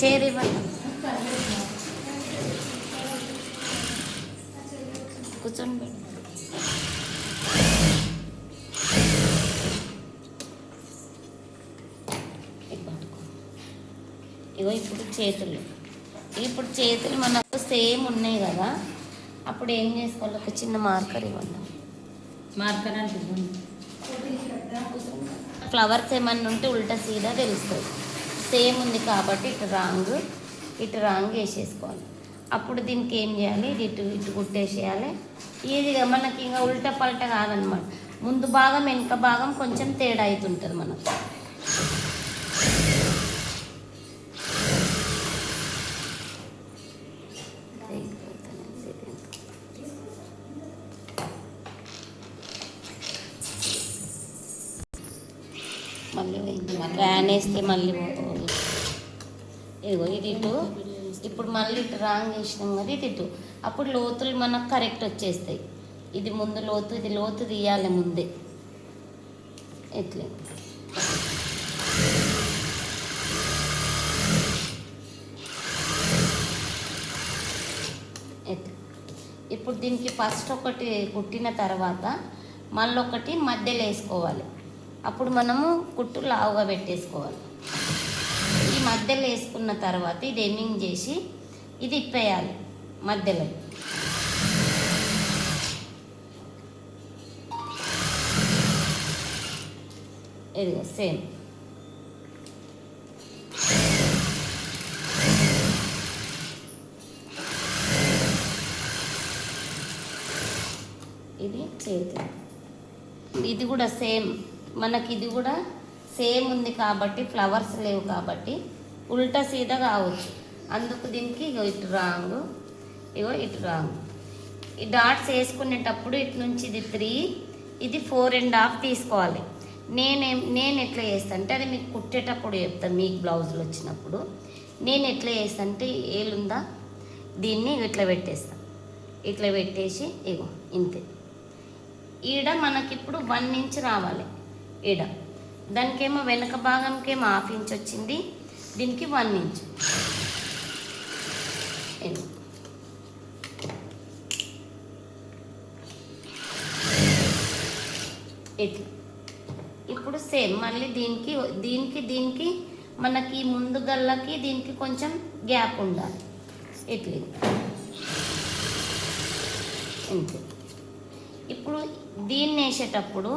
Chair ఇవ్వండి, కూర్చోండి. ఇగో ఇప్పుడు చేతులు మనకు సేమ్ ఉన్నాయి కదా, అప్పుడు ఏం చేసుకోవాలి, ఒక చిన్న మార్కర్ ఇవ్వండి. మార్కర్ అంటే ఫ్లవర్స్ ఏమన్నా ఉంటే ఉల్టా సీదా తెలుస్తుంది. సేమ్ ఉంది కాబట్టి ఇటు రాంగ్ వేసేసుకోవాలి. అప్పుడు దీనికి ఏం చేయాలి, ఇటు కుట్టేసేయాలి. ఈజీగా మనకి ఇంకా ఉల్టా పల్ట కాదనమాట. ముందు భాగం వెనుక భాగం కొంచెం తేడా అవుతుంటుంది మనకు. మళ్ళీ వ్యాన్ వేస్తే మళ్ళీ ఇదిగో ఇది ఇటు. ఇప్పుడు మళ్ళీ ఇటు రాంగ్ వేసినాం కదా, ఇటు. అప్పుడు లోతులు మనకు కరెక్ట్ వచ్చేస్తాయి. ఇది ముందు లోతు, ఇది లోతు తీయాలి ముందే. ఎట్లే ఇప్పుడు దీనికి ఫస్ట్ ఒకటి కుట్టిన తర్వాత మళ్ళీ ఒకటి మధ్యలో వేసుకోవాలి. అప్పుడు మనము కుట్టు లావుగా పెట్టేసుకోవాలి. ఈ మధ్యలో వేసుకున్న తర్వాత ఇది ఎమ్మింగ్ చేసి ఇది ఇప్పేయాలి మధ్యలో. ఇదిగో సేమ్ ఇది చేతి. ఇది కూడా సేమ్ మనకి, ఇది కూడా సేమ్ ఉంది కాబట్టి ఫ్లవర్స్ లేవు కాబట్టి ఉల్టా సీదా కావచ్చు. అందుకు దీనికి ఇటు రాంగ్, ఇటు రాంగ్. ఈ డాట్స్ వేసుకునేటప్పుడు ఇటు నుంచి ఇది 3, ఇది 4.5 తీసుకోవాలి. నేను ఎట్లా చేస్తాను అంటే, అది మీకు కుట్టేటప్పుడు చెప్తాను, మీకు బ్లౌజులు వచ్చినప్పుడు. నేను ఎట్లా చేస్తాను అంటే, ఏలుందా దీన్ని ఇట్లా పెట్టేస్తాను. ఇట్లా పెట్టేసి ఇగో ఇంతే. ఈడ మనకిప్పుడు 1 ఇంచ్ రావాలి. ఈడ దానికేమో వెనక భాగంకేమో 1/2 ఇంచ్ వచ్చింది, దీనికి 1 ఇంచ్. ఇట్లా. ఇప్పుడు సేమ్ మళ్ళీ దీనికి మనకి ముందు గల్లకి దీనికి కొంచెం గ్యాప్ ఉండాలి. ఇట్లా ఇంతే. ఇప్పుడు దీన్ని వేసేటప్పుడు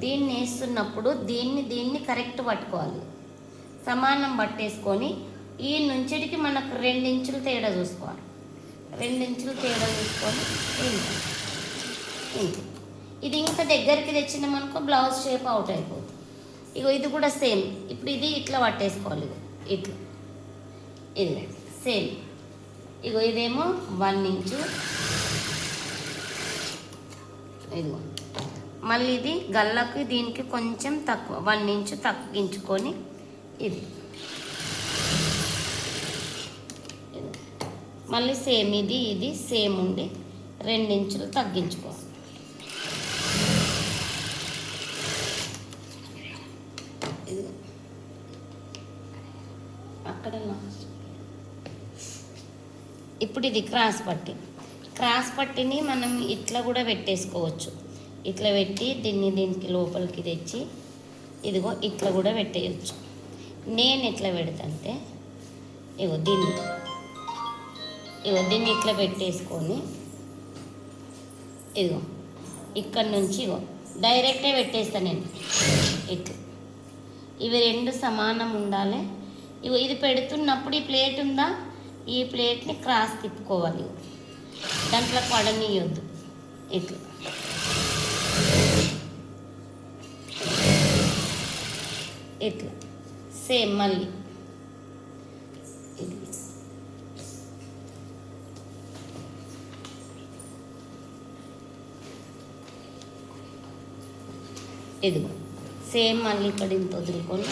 దీన్ని వేస్తున్నప్పుడు దీన్ని కరెక్ట్ పట్టుకోవాలి. సమానం పట్టేసుకొని ఈ నుంచిడికి మనకు 2 ఇంచులు తేడా చూసుకోవాలి. 2 ఇంచులు తేడా చూసుకొని ఇంతే. ఇది ఇంకా దగ్గరికి తెచ్చినామనుకో బ్లౌజ్ షేప్ అవుట్ అయిపోతుంది. ఇది కూడా సేమ్. ఇప్పుడు ఇది ఇట్లా పట్టేసుకోవాలి. ఇట్లా ఇది సేమ్. ఇదేమో 1 ఇంచు. ఇదిగో మళ్ళీ ఇది గల్లకు దీనికి కొంచెం తక్కువ 1 ఇంచు తగ్గించుకొని ఇది మళ్ళీ సేమ్ ఇది సేమ్ ఉండి 2 ఇంచులు తగ్గించుకోవాలి. ఇది అక్కడ ఇప్పుడు ఇది క్రాస్ పట్టిని మనం ఇట్లా కూడా పెట్టేసుకోవచ్చు. ఇట్లా పెట్టి దీనికి లోపలికి తెచ్చి ఇదిగో ఇట్లా కూడా పెట్టేయచ్చు. నేను ఎట్లా పెడతాంటే దీన్ని ఇట్లా పెట్టేసుకొని ఇక్కడ నుంచి డైరెక్టే పెట్టేస్తాను నేను. ఇట్లా ఇవి 2 సమానం ఉండాలి. ఇది పెడుతున్నప్పుడు ఈ ప్లేట్ ఉందా, ఈ ప్లేట్ని క్రాస్ తిప్పుకోవాలి. దాంట్లో పడనీయొద్దు. ఇట్లా ఇట్లా సేమ్ మళ్ళీ ఇదిగో సేమ్ మళ్ళీ ఇక్కడ ఇంత వదులుకొని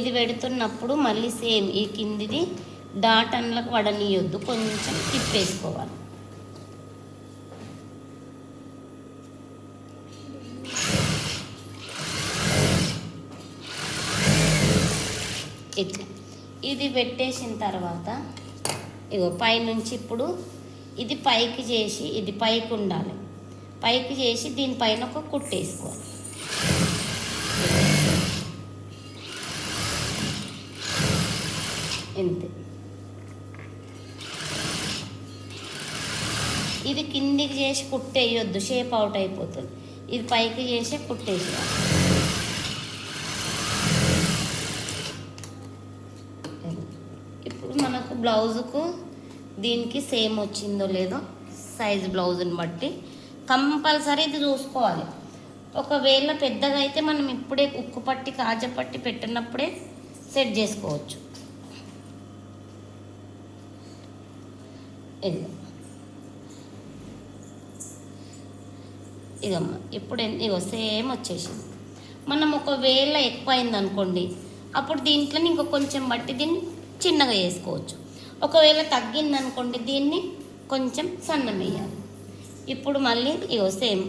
ఇది పెడుతున్నప్పుడు మళ్ళీ సేమ్ ఈ కిందిది డాట్ అన్లకు వడనీయొద్దు, కొంచెం తిప్పేసుకోవాలి. ఇట్లా ఇది పెట్టేసిన తర్వాత ఇగో పైనుంచి ఇప్పుడు ఇది పైకి చేసి ఇది పైకి ఉండాలి, పైకి చేసి దీనిపైన ఒక కుట్టేసుకోవాలి. ఇంతే. ఇది కిందికి చేసి కుట్టేయొద్దు, షేప్ అవుట్ అయిపోతుంది. ఇది పైకి చేసి కుట్టేసేయాలి. ఇప్పుడు మనకు బ్లౌజుకు దీనికి సేమ్ వచ్చిందో లేదో సైజ్ బ్లౌజ్ని బట్టి కంపల్సరీ ఇది చూసుకోవాలి. ఒకవేళ పెద్దగా అయితే మనం ఇప్పుడే ఉక్కు పట్టి కాజ పట్టి పెట్టినప్పుడే సెట్ చేసుకోవచ్చు. ఇది ఇదమ్మా ఇప్పుడు ఇగో సేమ్ వచ్చేసింది. మనం ఒకవేళ ఎక్కువ అయింది అనుకోండి, అప్పుడు దీంట్లో ఇంకో కొంచెం బట్టి దీన్ని చిన్నగా వేసుకోవచ్చు. ఒకవేళ తగ్గింది అనుకోండి, దీన్ని కొంచెం సన్నం వేయాలి. ఇప్పుడు మళ్ళీ ఇగో సేమ్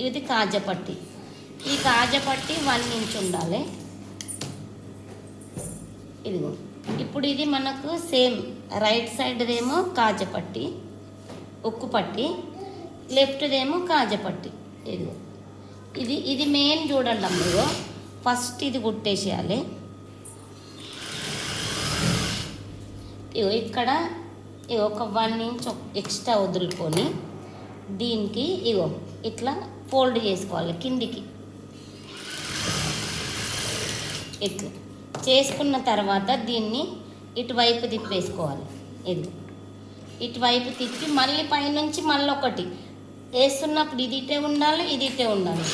ఇది కాజపట్టి, ఈ కాజపట్టి 1 ఇంచ్ ఉండాలి. ఇదిగో ఇప్పుడు ఇది మనకు సేమ్ రైట్ సైడ్దేమో కాజపట్టి ఉక్కు పట్టి, లెఫ్ట్దేమో కాజపట్టి. ఇదిగో ఇది మెయిన్ చూడండి అమ్మో, ఫస్ట్ ఇది కుట్టేసేయాలి. ఇగో ఇక్కడ ఒక 1 ఇంచ్ ఎక్స్ట్రా వదులుకొని దీనికి ఇగో ఇట్లా ఫోల్డ్ చేసుకోవాలి కిందికి. ఇట్లా చేసుకున్న తర్వాత దీన్ని ఇటువైపు తిప్పేసుకోవాలి. ఇది ఇటువైపు తిప్పి మళ్ళీ పైనుంచి మళ్ళీ ఒకటి వేస్తున్నప్పుడు ఇది ఇటే ఉండాలి, ఇది ఇటే ఉండాలి.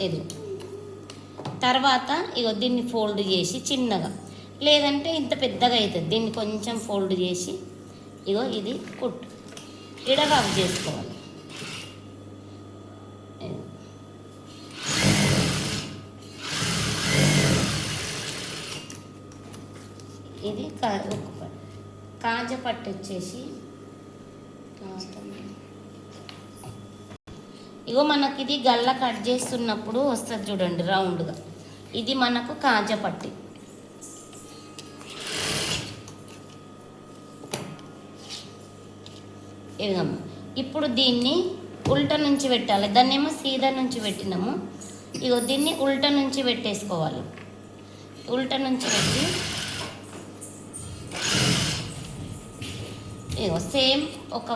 ఇది తర్వాత ఇగో దీన్ని ఫోల్డ్ చేసి చిన్నగా, లేదంటే ఇంత పెద్దగా అవుతుంది, దీన్ని కొంచెం ఫోల్డ్ చేసి ఇగో ఇది కుట్టు ఇడ రబ్ చేసుకోవాలి. ఇది కాజ పట్టు వచ్చేసి ఇగో మనకి ఇది గల్ల కట్ చేస్తున్నప్పుడు వస్తుంది చూడండి రౌండ్గా, ఇది మనకు కాజ పట్టి. ఇదిగమ్మ ఇప్పుడు దీన్ని ఉల్టా నుంచి పెట్టాలి, దాన్ని ఏమో సీదా నుంచి పెట్టినాము. ఇగో దీన్ని ఉల్టా నుంచి పెట్టేసుకోవాలి. ఉల్టా నుంచి పెట్టి ఇగో సేమ్ ఒక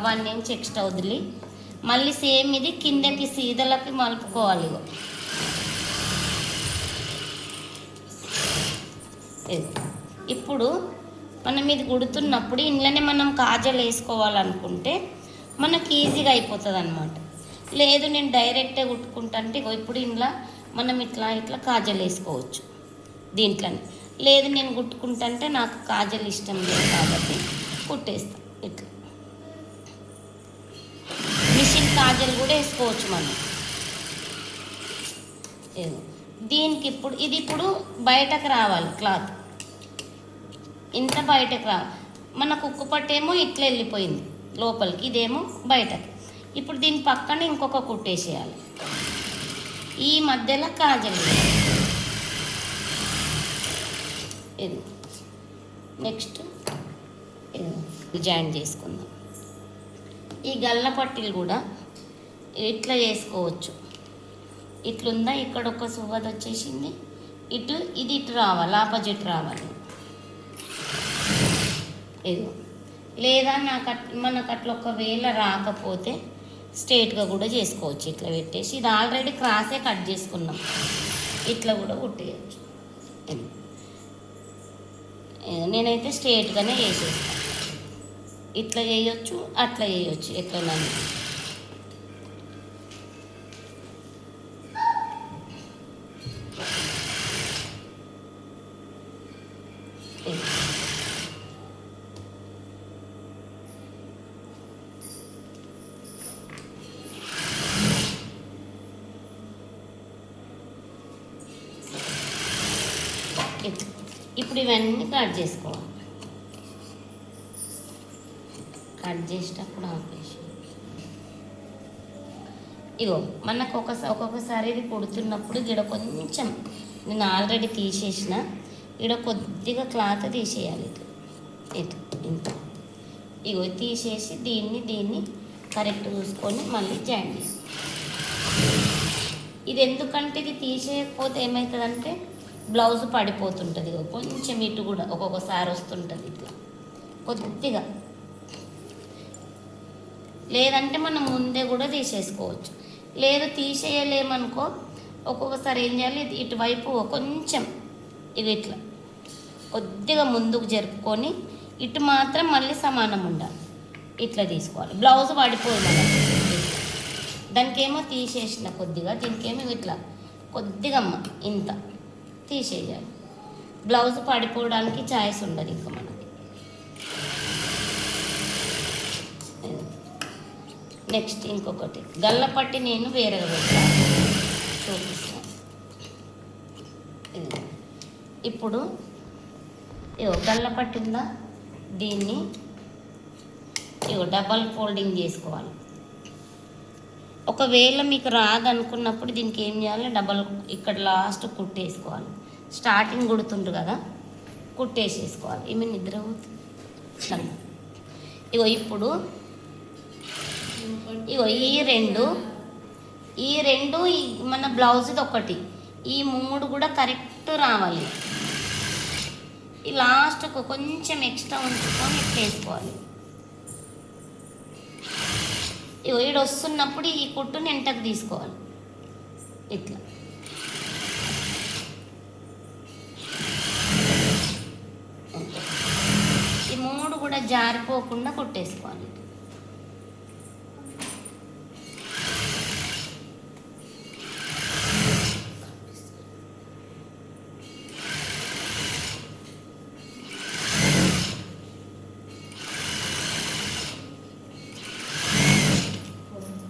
1 ఇంచ్ ఎక్స్ట్రా వదిలి మళ్ళీ సేమ్ ఇది కిందకి సీదలకి మలుపుకోవాలి. ఇగో ఇప్పుడు మనం ఇది కుడుతున్నప్పుడు ఇంట్లోనే మనం కాజలు వేసుకోవాలనుకుంటే మనకి ఈజీగా అయిపోతుంది అన్నమాట. లేదు నేను డైరెక్టే కుట్టుకుంటా అంటే ఇప్పుడు ఇంట్లో మనం ఇట్లా ఇట్లా కాజలు వేసుకోవచ్చు దీంట్లోనే. లేదు నేను కుట్టుకుంటా నాకు కాజలు ఇష్టం లేదు కాబట్టి కుట్టేస్తాను. ఇట్లా మిషన్ కాజలు కూడా వేసుకోవచ్చు మనం. దీనికి ఇప్పుడు బయటకు రావాలి క్లాత్, ఇంత బయటకు రావాలి. మన కుక్కు పట్టేమో ఇట్లా వెళ్ళిపోయింది లోపలికి, ఇదేమో బయటకి. ఇప్పుడు దీని పక్కన ఇంకొక కుట్టేసేయాలి, ఈ మధ్యలో కాజలు. ఇది నెక్స్ట్ జాయిన్ చేసుకుందాం. ఈ గల్ల పట్టీలు కూడా ఇట్లా చేసుకోవచ్చు. ఇట్లుందా, ఇక్కడ ఒక సువ్వది వచ్చేసింది, ఇది ఇటు రావాలి, ఆపోజిట్ రావాలి. ఇది లేదా మనకు అట్లా ఒకవేళ రాకపోతే స్ట్రైట్గా కూడా చేసుకోవచ్చు. ఇట్లా పెట్టేసి ఇది ఆల్రెడీ క్రాసే కట్ చేసుకున్నాం, ఇట్లా కూడా కుట్టేయచ్చు. నేనైతే స్ట్రైట్గానే వేసేస్తాను. ఇట్లా చేయొచ్చు, అట్లా చేయొచ్చు, ఎట్లా. ఇప్పుడు ఇవన్నీ కట్ చేసుకోవాలి. కట్ చేసేటప్పుడు ఆపేసి ఇగో మనకు ఒక్కొక్కసారి ఇది కుడుతున్నప్పుడు ఇక్కడ కొంచెం నేను ఆల్రెడీ తీసేసిన ఇక్కడ కొద్దిగా క్లాత్ తీసేయాలి ఇటు ఇంత ఇగో తీసేసి దీన్ని కరెక్ట్ చూసుకొని మళ్ళీ జాయిన్ చేసి ఇది ఎందుకంటే ఇది తీసేయకపోతే ఏమవుతుందంటే బ్లౌజ్ పడిపోతుంటుంది ఇగో కొంచెం ఇటు కూడా ఒక్కొక్కసారి వస్తుంటుంది ఇట్లా కొద్దిగా లేదంటే మనం ముందే కూడా తీసేసుకోవచ్చు లేదు తీసేయలేమనుకో ఒక్కొక్కసారి ఏం చేయాలి ఇటువైపు కొంచెం ఇది ఇట్లా కొద్దిగా ముందుకు జరుపుకొని ఇటు మాత్రం మళ్ళీ సమానం ఉండాలి ఇట్లా తీసుకోవాలి బ్లౌజ్ పడిపోయింది దానికి ఏమో తీసేసిన కొద్దిగా దీనికేమో ఇట్లా కొద్దిగా ఇంత తీసేయాలి బ్లౌజ్ పడిపోవడానికి ఛాయిస్ ఉండదు ఇంకా మనకి నెక్స్ట్ ఇంకొకటి గల్లపట్టి నేను వేరేగా పెట్టాను చూపిస్తాను ఇప్పుడు గల్లపట్టి ఉందా దీన్ని డబల్ ఫోల్డింగ్ చేసుకోవాలి ఒకవేళ మీకు రాదనుకున్నప్పుడు దీనికి ఏం చేయాలి డబల్ ఇక్కడ లాస్ట్ కుట్టేసుకోవాలి స్టార్టింగ్ కుడుతుండ్రు కదా కుట్టేసేసుకోవాలి ఈమె నిద్ర ఇప్పుడు ఈ రెండు మన బ్లౌజ్ది ఒకటి ఈ మూడు కూడా కరెక్ట్ రావాలి ఈ లాస్ట్కు కొంచెం ఎక్స్ట్రా ఉంచుకొని ఇట్లా వేసుకోవాలి ఈడు వస్తున్నప్పుడు ఈ కుట్టుని ఎంటకు తీసుకోవాలి ఇట్లా ఈ మూడు కూడా జారిపోకుండా కుట్టేసుకోవాలి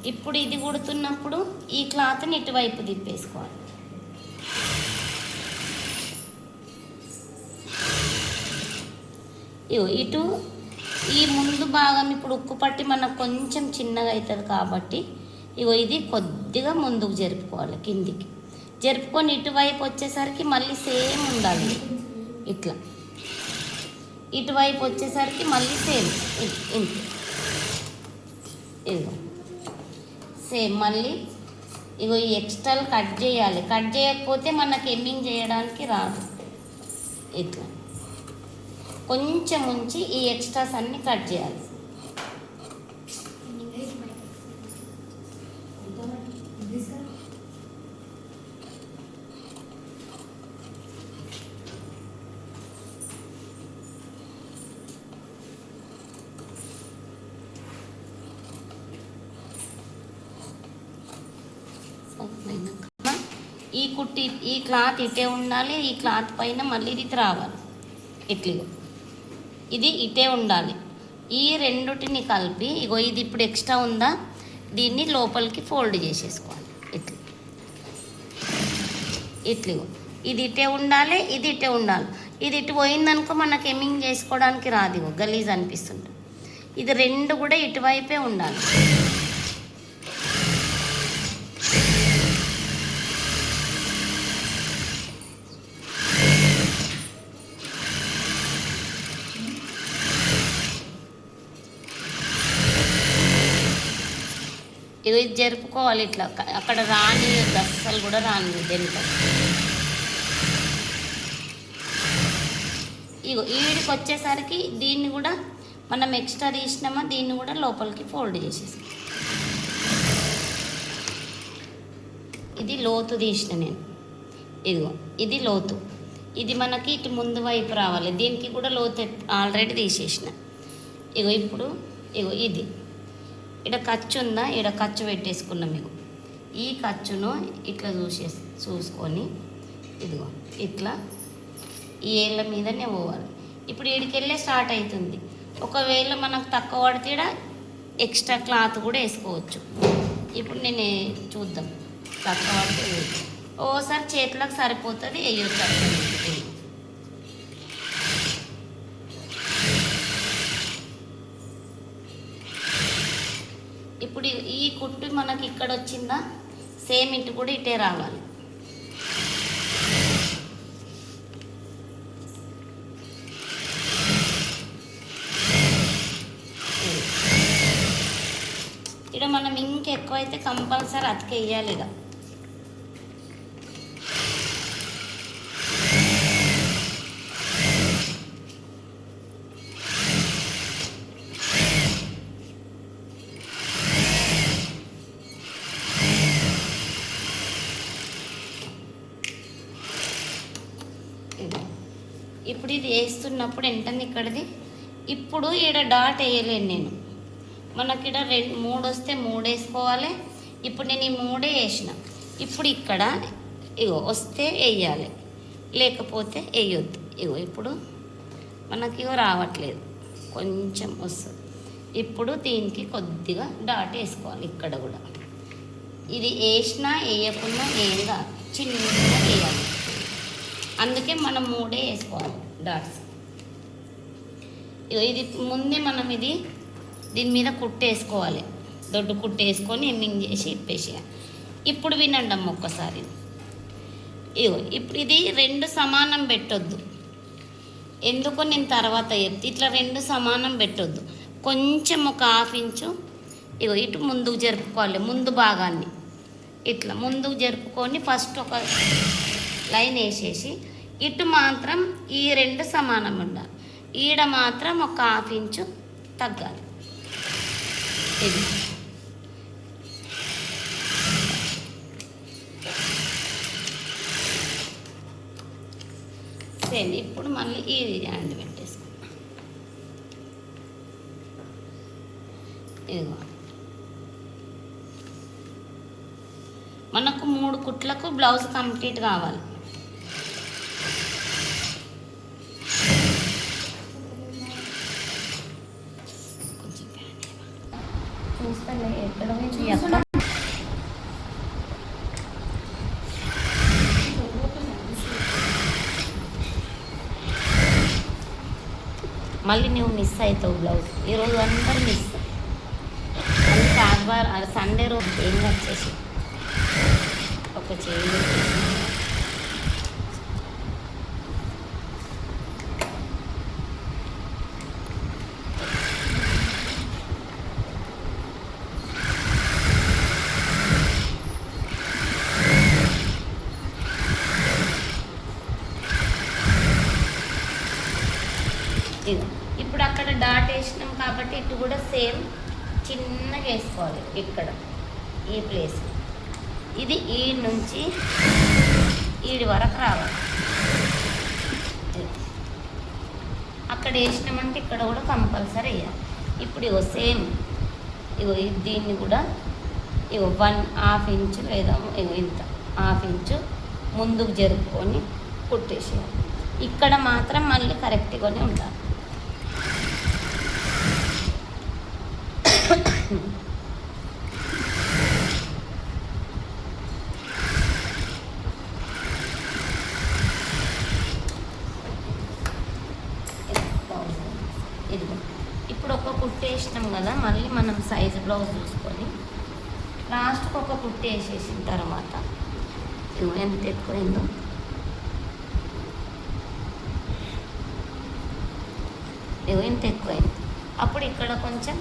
ఇప్పుడు ఇది కుడుతున్నప్పుడు ఈ క్లాత్ని ఇటువైపు తిప్పేసుకోవాలి ఇటు ఈ ముందు భాగం ఇప్పుడు ఉక్కు పట్టి మనకు కొంచెం చిన్నగా అవుతుంది కాబట్టి ఇది కొద్దిగా ముందుకు జరుపుకోవాలి కిందికి జరుపుకొని ఇటువైపు వచ్చేసరికి మళ్ళీ సేమ్ ఉండాలి ఇట్లా ఇటువైపు వచ్చేసరికి మళ్ళీ సేమ్ ఇదిగో సేమ్ మళ్ళీ ఈ ఎక్స్ట్రాలు కట్ చేయాలి కట్ చేయకపోతే మనకి ఎమ్మింగ్ చేయడానికి రాదు ఇట్లా కొంచెం ఉంచి ఈ ఎక్స్ట్రాస్ అన్నీ కట్ చేయాలి ఈ క్లాత్ ఇటే ఉండాలి ఈ క్లాత్ పైన మళ్ళీ ఇది రావాలి ఇట్లా ఇది ఇటే ఉండాలి ఈ రెండుటిని కలిపి ఇది ఇప్పుడు ఎక్స్ట్రా ఉందా దీన్ని లోపలికి ఫోల్డ్ చేసేసుకోవాలి ఇట్లా ఇది ఇటే ఉండాలి ఇది ఇటే ఉండాలి ఇది ఇటు పోయిందనుకో మనకు ఎమ్మింగ్ చేసుకోవడానికి రాదు గలీజ్ అనిపిస్తుంది ఇది రెండు కూడా ఇటువైపే ఉండాలి ఇది జరుపుకోవాలి ఇట్లా అక్కడ రాని అస్సలు కూడా రాని దేనికి ఈడికి వచ్చేసరికి దీన్ని కూడా మనం ఎక్స్ట్రా తీసినామా దీన్ని కూడా లోపలికి ఫోల్డ్ చేసేసి ఇది లోతు తీసిన నేను ఇది లోతు ఇది మనకి ఇటు ముందు వైపు రావాలి దీనికి కూడా లోతు ఆల్రెడీ తీసేసిన ఇప్పుడు ఇది ఇక్కడ ఖర్చు ఉందా ఇక్కడ ఖర్చు పెట్టేసుకున్నాం ఈ ఖర్చును ఇట్లా చూసుకొని ఇట్లా ఈ ఏళ్ళ మీదనే పోవాలి ఇప్పుడు ఈడికెళ్ళే స్టార్ట్ అవుతుంది ఒకవేళ మనకు తక్కువ పడితే ఎక్స్ట్రా క్లాత్ కూడా వేసుకోవచ్చు ఇప్పుడు నేను చూద్దాం తక్కువ పడితే ఓసారి చేతులకు సరిపోతుంది వేయొచ్చు ఇప్పుడు ఈ కుట్టు కుట్టు మనకి ఇక్కడ వచ్చిందా, సేమ్ ఇటు కూడా ఇటే రావాలి. ఇక్కడ మనం ఇంకెక్కువైతే కంపల్సరీ అతికేయాలి. ఇక ఇప్పుడు ఇది వేస్తున్నప్పుడు వెంటనే ఇక్కడది, ఇప్పుడు ఈడ డాట్ వేయలేను నేను. మనకి ఇక్కడ 3 వస్తే 3 వేసుకోవాలి. ఇప్పుడు నేను ఈ 3 వేసిన. ఇప్పుడు ఇక్కడ ఇగో వస్తే వేయాలి, లేకపోతే వేయొద్దు. ఇగో ఇప్పుడు మనకి ఇగో రావట్లేదు, కొంచెం వస్తుంది. ఇప్పుడు దీనికి కొద్దిగా డాట్ వేసుకోవాలి. ఇక్కడ కూడా ఇది వేసినా వేయకున్నా ఏం కాదు, చిన్నగా వేయాలి. అందుకే మనం 3 వేసుకోవాలి డాట్స్. ఇది ముందే మనం దీని మీద కుట్టేసుకోవాలి, దొడ్డు కుట్టేసుకొని ఎండింగ్ చేసి ఇప్పేసేయాలి. ఇప్పుడు వినండి అమ్మ ఒక్కసారి. ఇప్పుడు ఇది 2 సమానం పెట్టొద్దు. ఎందుకో నేను తర్వాత చెప్తే. ఇట్లా 2 సమానం పెట్టొద్దు, కొంచెం ఒక 1/2 ఇంచు ఇటు ముందుకు జరుపుకోవాలి. ముందు భాగాన్ని ఇట్లా ముందుకు జరుపుకొని ఫస్ట్ ఒక లైన్ వేసేసి ఇటు మాత్రం ఈ 2 సమానం ఉండాలి. ఈడ మాత్రం ఒక 1/2 ఇంచు తగ్గాలి. ఇది సేమ్. ఇప్పుడు మళ్ళీ ఈ హ్యాండ్ పెట్టేసుకున్నాం. ఇదిగో మనకు 3 కుట్లకు బ్లౌజ్ కంప్లీట్ కావాలి. చూస్తాలే ఎక్కడ మళ్ళీ నువ్వు మిస్ అవుతావు బ్లౌజ్. ఈరోజు అందరూ మిస్. అందుకే ఆదివారం సండే రోజు ఏం వచ్చేసి ఒక చేయి ఇప్పుడు అక్కడ డాట్ వేసినాం కాబట్టి ఇటు కూడా సేమ్ చిన్నగా వేసుకోవాలి. ఇక్కడ ఈ ప్లేస్ ఇది ఈ నుంచి ఈడి వరకు రావాలి. అక్కడ వేసినామంటే ఇక్కడ కూడా కంపల్సరీ వేయాలి. ఇప్పుడు ఇగో సేమ్ ఇగో దీన్ని కూడా ఇగో 1/2 ఇంచు లేదా ఇగో ఇంత 1/2 ఇంచు ముందుకు జరుపుకొని కుట్టేసేయాలి. ఇక్కడ మాత్రం మళ్ళీ కరెక్ట్గానే ఉండాలి. ఇదిగో ఇప్పుడు ఒక కుట్టు వేసినాం కదా, మళ్ళీ మనం సైజు బ్లౌజ్ చూసుకొని లాస్ట్కి ఒక కుట్టు వేసేసిన తర్వాత ఇదిగో ఎంత ఎక్కువైందో ఇదిగో ఇంత ఎక్కువైంది. అప్పుడు ఇక్కడ కొంచెం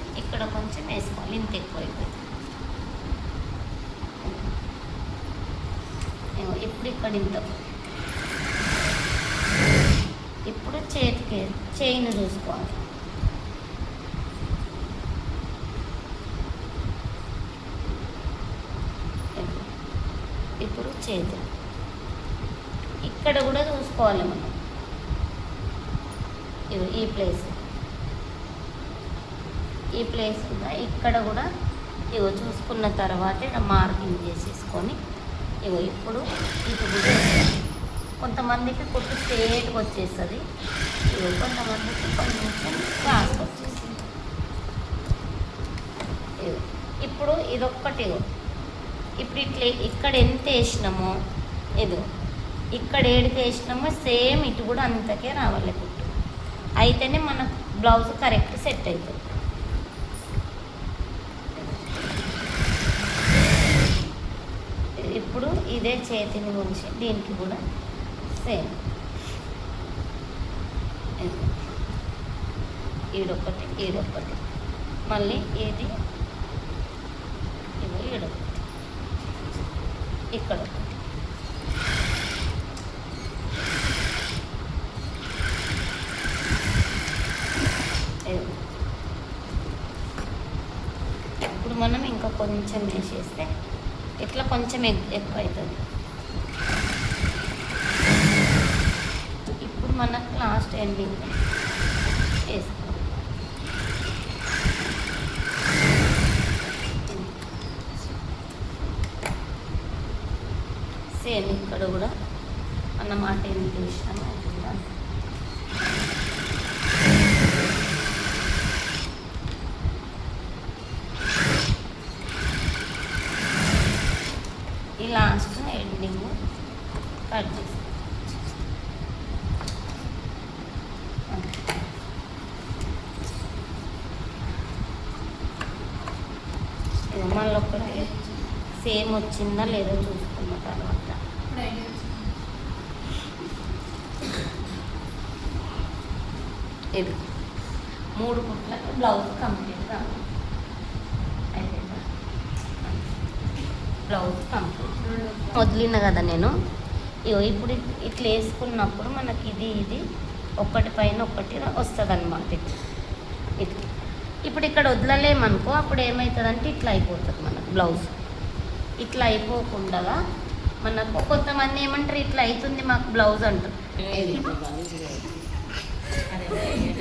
వేసుకోవాలి. ఇంత ఎక్కువైపోయింది. ఇప్పుడు ఇక్కడ ఇంత. ఇప్పుడు చేతికి చైన్ చూసుకోవాలి. ఇప్పుడు చేతి ఇక్కడ కూడా చూసుకోవాలి మనం. ఈ ప్లేస్ ఉందా, ఇక్కడ కూడా ఇగో చూసుకున్న తర్వాత ఇక్కడ మార్కింగ్ చేసేసుకొని ఇగో ఇప్పుడు ఇటు కూడా కొంతమందికి కుట్టు స్ట్రేట్గా వచ్చేస్తుంది, ఇగో కొంతమందికి కొంచెం క్రాస్కి వచ్చేస్తుంది. ఇగో ఇప్పుడు ఇదొక్కటి ఇగో ఇప్పుడు ఇట్లా ఇక్కడ ఎంత వేసినామో ఇదో ఇక్కడ ఏడికి వేసినామో సేమ్ ఇటు కూడా అంతకే రావాలి కుట్టు. అయితేనే మన బ్లౌజ్ కరెక్ట్ సెట్ అవుతుంది. ఇప్పుడు ఇదే చేతిని ఉంచి దీనికి కూడా సేమ్ ఈడొకటి ఈడొకటి మళ్ళీ ఇది ఇవి ఈడొకటి ఇక్కడ ఒకటి. ఇదిగో. ఇప్పుడు మనం ఇంకా కొంచెం వేసేస్తే ఇట్లా కొంచెం ఎక్కువ అవుతుంది. ఇప్పుడు మనకు లాస్ట్ ఎండింగ్ వేసుకోవాలి. సేమ్ ఇక్కడ కూడా అన్నమాట ఏం చేసాము అది కూడా ఈ లాస్ట్ ఎండింగ్ కట్ చేస్తాం. ఇది మళ్ళీ ఒకటి సేమ్ వచ్చిందా లేదో చూసుకున్న తర్వాత ఇది 3 కుట్లకి బ్లౌజ్ కంప్లీట్గా అయిపోయిందా? బ్లౌజ్ కంప్లీట్ వదిలిన కదా నేను. ఇగో ఇప్పుడు ఇట్లా వేసుకున్నప్పుడు మనకి ఇది ఒకటి పైన ఒకటి వస్తుంది అన్నమాట. ఇది ఇప్పుడు ఇక్కడ వదలలేమనుకో అప్పుడు ఏమవుతుందంటే ఇట్లా అయిపోతుంది మనకు బ్లౌజ్. ఇట్లా అయిపోకుండా మనకు కొంతమంది ఏమంటారు ఇట్లా అవుతుంది మాకు బ్లౌజ్ అంటారు. అదే